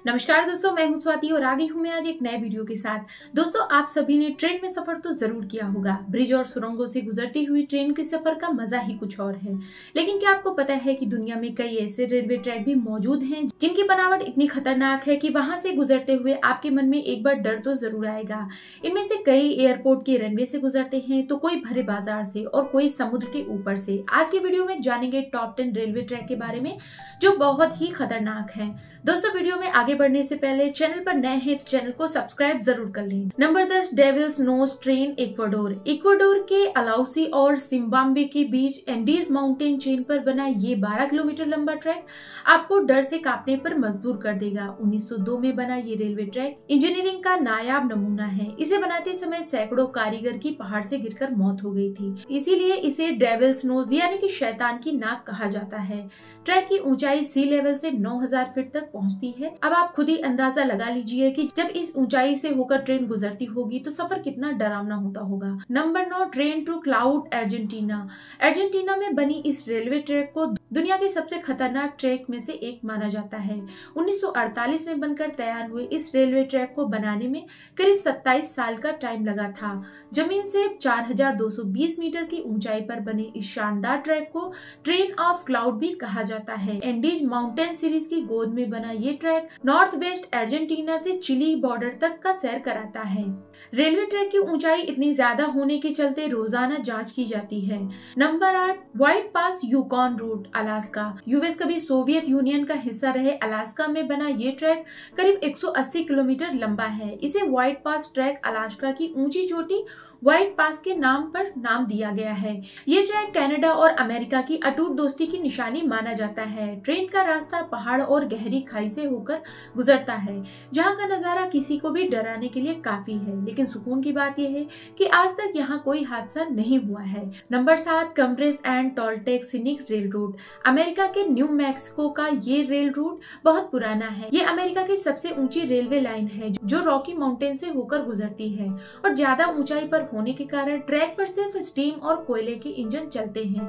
नमस्कार दोस्तों, मैं हूं स्वाति और आ गई हूं मैं आज एक नए वीडियो के साथ। दोस्तों, आप सभी ने ट्रेन में सफर तो जरूर किया होगा। ब्रिज और सुरंगों से गुजरती हुई ट्रेन के सफर का मजा ही कुछ और है। लेकिन क्या आपको पता है कि दुनिया में कई ऐसे रेलवे ट्रैक भी मौजूद हैं जिनकी बनावट इतनी खतरनाक है कि वहां से गुजरते हुए आपके मन में एक बार डर तो जरूर आएगा। इनमें से कई एयरपोर्ट के रनवे से गुजरते हैं, तो कोई भरे बाजार से और कोई समुद्र के ऊपर से। आज के वीडियो में जानेंगे टॉप 10 रेलवे ट्रैक के बारे में जो बहुत ही खतरनाक है। दोस्तों, वीडियो में आगे बढ़ने से पहले चैनल पर नए हैं तो चैनल को सब्सक्राइब जरूर कर लें। Number 10, devil's nose train Ecuador. Ecuador के अलाउसी और जिम्बाब्वे के बीच एंडीज माउंटेन चेन पर बना ये 12 किलोमीटर लंबा ट्रैक आपको डर से कांपने पर मजबूर कर देगा। 1902 में बना ये रेलवे ट्रैक इंजीनियरिंग का नायाब नमूना है। इसे बनाते समय सैकड़ों कारीगर की पहाड़ से गिरकर मौत हो गई थी, इसीलिए इसे डेविल्स नोज यानी कि शैतान की नाक कहा जाता है। ट्रैक की ऊंचाई सी लेवल से 9000 फीट तक पहुंचती है। अब आप खुद ही अंदाजा लगा लीजिए कि जब इस ऊंचाई से होकर ट्रेन गुजरती होगी तो सफर कितना डरावना होता होगा। Number 9, train to cloud Argentina. Argentina में बनी इस रेलवे ट्रैक को दुनिया के सबसे खतरनाक ट्रैक में से एक माना जाता है। 1948 में बनकर तैयार हुए इस रेलवे ट्रैक को बनाने में करीब 27 साल का टाइम लगा था। जमीन से 4220 मीटर की ऊंचाई पर बने इस शानदार ट्रैक को ट्रेन ऑफ क्लाउड भी कहा जाता है। एंडीज माउंटेन सीरीज की गोद में बना ये ट्रैक नॉर्थ वेस्ट अर्जेंटीना से चिली बॉर्डर तक का सैर कराता है। रेलवे ट्रैक की ऊंचाई इतनी ज्यादा होने के चलते रोजाना जांच की जाती है। नंबर 8, व्हाइट पास यूकॉन रूट अलास्का। यूएस कभी सोवियत यूनियन का हिस्सा रहे अलास्का में बना ये ट्रैक करीब 180 किलोमीटर लंबा है। इसे व्हाइट पास ट्रैक अलास्का की ऊंची चोटी व्हाइट पास के नाम पर नाम दिया गया है। ये ट्रैक कनाडा और अमेरिका की अटूट दोस्ती की निशानी माना जाता है। ट्रेन का रास्ता पहाड़ और गहरी खाई से होकर गुजरता है, जहां का नजारा किसी को भी डराने के लिए काफी है। लेकिन सुकून की बात यह है कि आज तक यहाँ कोई हादसा नहीं हुआ है। Number 7, Cumbres and Toltec scenic rail route. America के न्यू मैक्सिको का ये रेल रूट बहुत पुराना है। ये अमेरिका की सबसे ऊंची रेलवे लाइन है जो रॉकी माउंटेन से होकर गुजरती है और ज्यादा ऊंचाई पर होने के कारण ट्रैक पर सिर्फ स्टीम और कोयले के इंजन चलते हैं।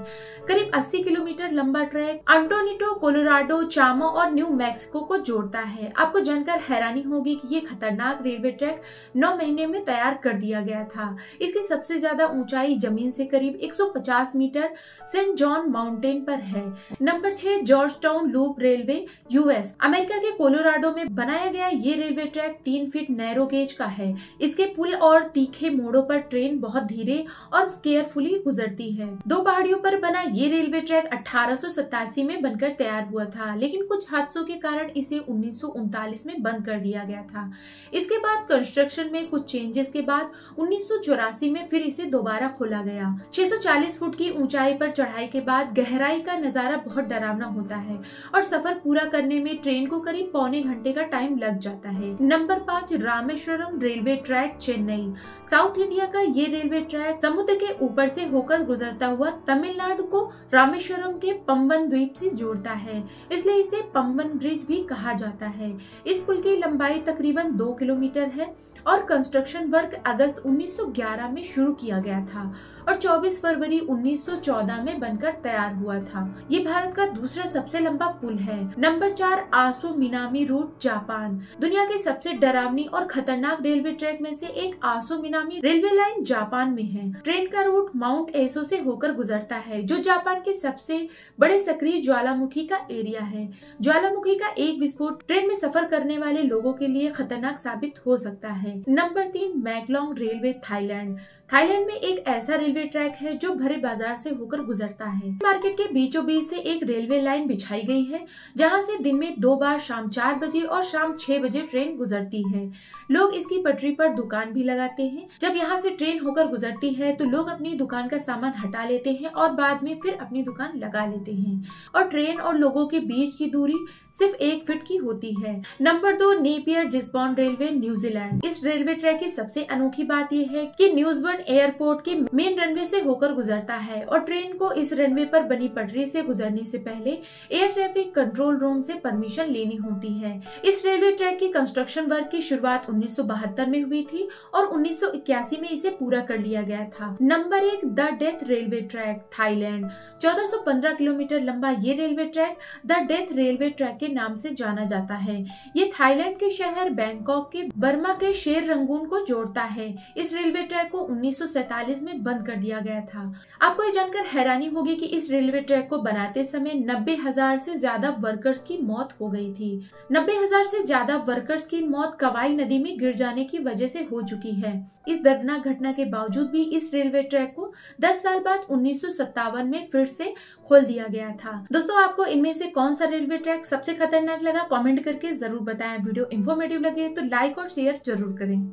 करीब 80 किलोमीटर लंबा ट्रैक अंटोनिटो, कोलोराडो, चामो और न्यू मैक्सिको को जोड़ता है। आपको जानकर हैरानी होगी कि ये खतरनाक रेलवे ट्रैक 9 महीने में तैयार कर दिया गया था। इसकी सबसे ज्यादा ऊंचाई जमीन से करीब 150 मीटर सेंट जॉन माउंटेन पर है। Number 6, George town loop railway US. America के कोलोराडो में बनाया गया ये railway track 3 feet narrow gauge का है। इसके पुल और तीखे मोड़ों पर ट्रेन बहुत धीरे और केयरफुली गुजरती है। 2 पहाड़ियों पर बना ये रेलवे ट्रैक 1887 में बनकर तैयार हुआ था, लेकिन कुछ हादसों के कारण इसे 1939 में बंद कर दिया गया था। इसके बाद कंस्ट्रक्शन में कुछ चेंजेस के बाद 1984 में फिर इसे दोबारा खोला गया। 640 फुट की ऊंचाई पर चढ़ाई के बाद गहराई का नजारा बहुत डरावना होता है और सफर पूरा करने में ट्रेन को करीब पौने घंटे का टाइम लग जाता है। Number 5, Rameswaram railway track Chennai. South India का ये रेलवे ट्रैक समुद्र के ऊपर से होकर गुजरता हुआ तमिलनाडु को रामेश्वरम के पंबन द्वीप से जोड़ता है, इसलिए इसे पंबन ब्रिज भी कहा जाता है। इस पुल की लंबाई तकरीबन 2 किलोमीटर है और कंस्ट्रक्शन वर्क अगस्त 1911 में शुरू किया गया था और 24 फरवरी 1914 में बनकर तैयार हुआ था। ये भारत का दूसरा सबसे लंबा पुल है। नंबर 4, आसो मिनामी रूट जापान। दुनिया के सबसे डरावनी और खतरनाक रेलवे ट्रैक में से एक आसो मिनामी रेलवे लाइन जापान में है। ट्रेन का रूट माउंट एसो से होकर गुजरता है, जो जापान के सबसे बड़े सक्रिय ज्वालामुखी का एरिया है। ज्वालामुखी का एक विस्फोट ट्रेन में सफर करने वाले लोगों के लिए खतरनाक साबित हो सकता है। Number 3, Maeklong railway Thailand. Thailand में एक ऐसा रेलवे ट्रैक है जो भरे बाजार से होकर गुजरता है। मार्केट के बीचों बीच से एक रेलवे लाइन बिछाई गई है, जहां से दिन में 2 बार शाम 4 बजे और शाम 6 बजे ट्रेन गुजरती है। लोग इसकी पटरी पर दुकान भी लगाते हैं। जब यहाँ से ट्रेन होकर गुजरती है तो लोग अपनी दुकान का सामान हटा लेते हैं और बाद में फिर अपनी दुकान लगा लेते हैं और ट्रेन और लोगों के बीच की दूरी सिर्फ 1 फीट की होती है। Number 2, Napier Gisborne railway New Zealand. इस रेलवे ट्रैक की सबसे अनोखी बात यह है कि न्यूजीलैंड एयरपोर्ट के मेन रनवे से होकर गुजरता है और ट्रेन को इस रनवे पर बनी पटरी से गुजरने से पहले एयर ट्रैफिक कंट्रोल रूम से परमिशन लेनी होती है। इस रेलवे ट्रैक की कंस्ट्रक्शन वर्क की शुरुआत 1972 में हुई थी और 1981 में इसे पूरा कर लिया गया था। Number 1, the death railway track Thailand. 1415 kilometre लंबा ये railway track the death railway track के नाम से जाना जाता है। ये थाईलैंड के शहर बैंकॉक के बर्मा के शेर रंगून को जोड़ता है। इस रेलवे ट्रैक को 1947 में बंद कर दिया गया था। आपको ये जानकर हैरानी होगी कि इस रेलवे ट्रैक को बनाते समय 90,000 से ज्यादा वर्कर्स की मौत हो गई थी। 90,000 से ज्यादा वर्कर्स की मौत कवाई नदी में गिर जाने की वजह से हो चुकी है। इस दर्दनाक घटना के बावजूद भी इस रेलवे ट्रैक को 10 साल बाद 1957 में फिर से खोल दिया गया था। दोस्तों, आपको इनमें से कौन सा रेलवे ट्रैक सबसे खतरनाक लगा, कमेंट करके जरूर बताएं। वीडियो इंफॉर्मेटिव लगे तो लाइक और शेयर जरूर करें।